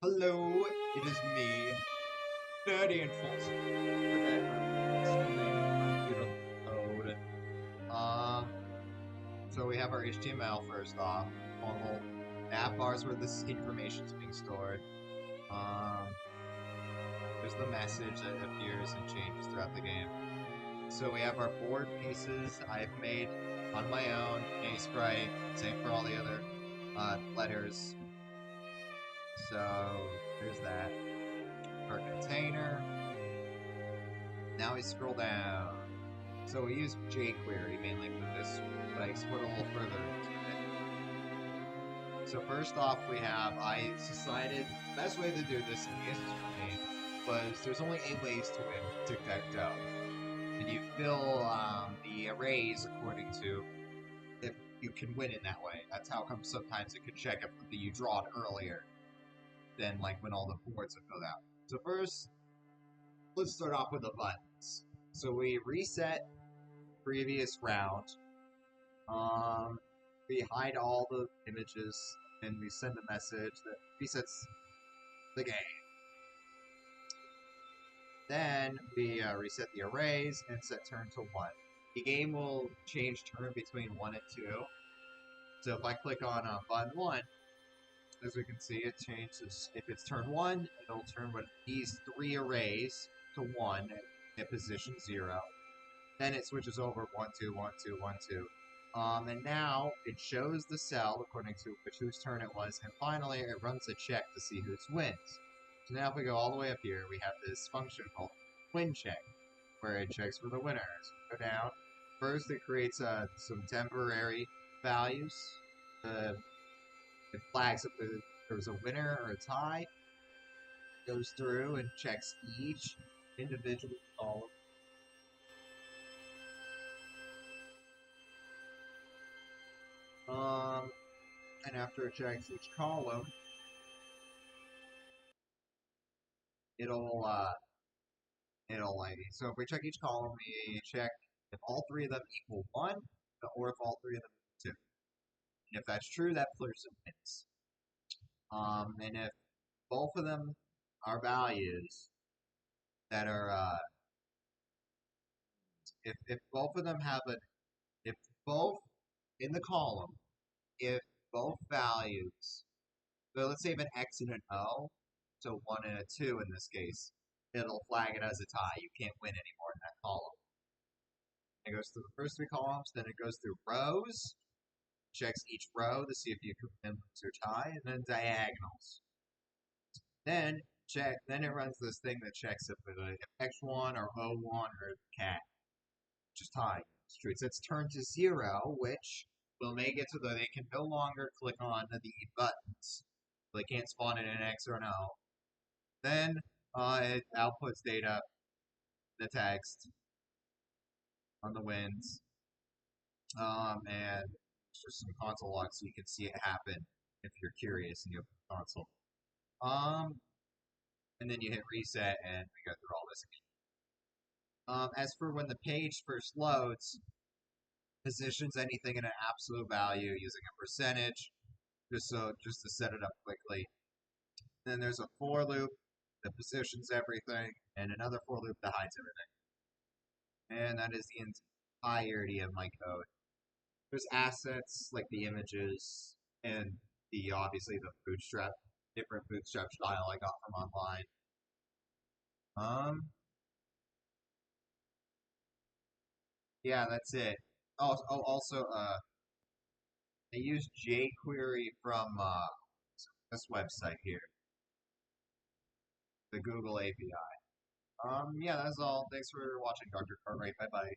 Hello, it is me, Nerdy and False. Code. So we have our HTML first off. Normal nav bars where this information is being stored. There's the message that appears and changes throughout the game. So we have our board pieces I've made on my own, a sprite, same for all the other letters. So there's that. Our container. Now we scroll down. So we use jQuery mainly for this, but I explored a little further into it. So first off, we have, I decided the best way to do this in cases for me was there's only 8 ways to win Tic-Tac-Toe. And you fill the arrays according to if you can win in that way. That's how come sometimes it could check if you draw it earlier than like when all the boards are filled out. So first, let's start off with the buttons. So we reset previous round. We hide all the images and we send a message that resets the game. Then we reset the arrays and set turn to 1. The game will change turn between 1 and 2. So if I click on button 1, as we can see, it changes. If it's turn 1, it'll turn with these 3 arrays to 1 at position 0. Then it switches over 1, 2, 1, 2, 1, 2. And now it shows the cell according to whose turn it was, and finally it runs a check to see whose wins. So now if we go all the way up here, we have this function called win check, where it checks for the winners. Go down. First, it creates some temporary values. It flags if there's a winner or a tie. Goes through and checks each individual column. And after it checks each column, it'll so if we check each column, we check if all 3 of them equal 1, or if all 3 of them equal 2. And if that's true, that person wins. And if both of them are values that are, if both of them have if both in the column, if both values, so let's say if an X and an O, so 1 and a 2 in this case, it'll flag it as a tie. You can't win anymore in that column. It goes through the first 3 columns, then it goes through rows, checks each row to see if you can win, lose, or tie, and then diagonals. Then it runs this thing that checks if X1 or O1 or cat, which is tie. It's true. It sets turn to 0, which will make it so that they can no longer click on the buttons. They can't spawn in an X or an O. Then It outputs data, the text on the wins, and it's just some console logs so you can see it happen if you're curious and you open the console. And then you hit reset and we go through all this again. As for when the page first loads, positions anything in an absolute value using a percentage, just to set it up quickly. Then there's a for loop that positions everything, and another for loop that hides everything. And that is the entirety of my code. There's assets like the images and the obviously the bootstrap, different bootstrap style I got from online. Yeah, that's it. Also, I use jQuery from this website here, the Google API. Yeah, that's all. Thanks for watching, Dr. Cartwright. Bye bye.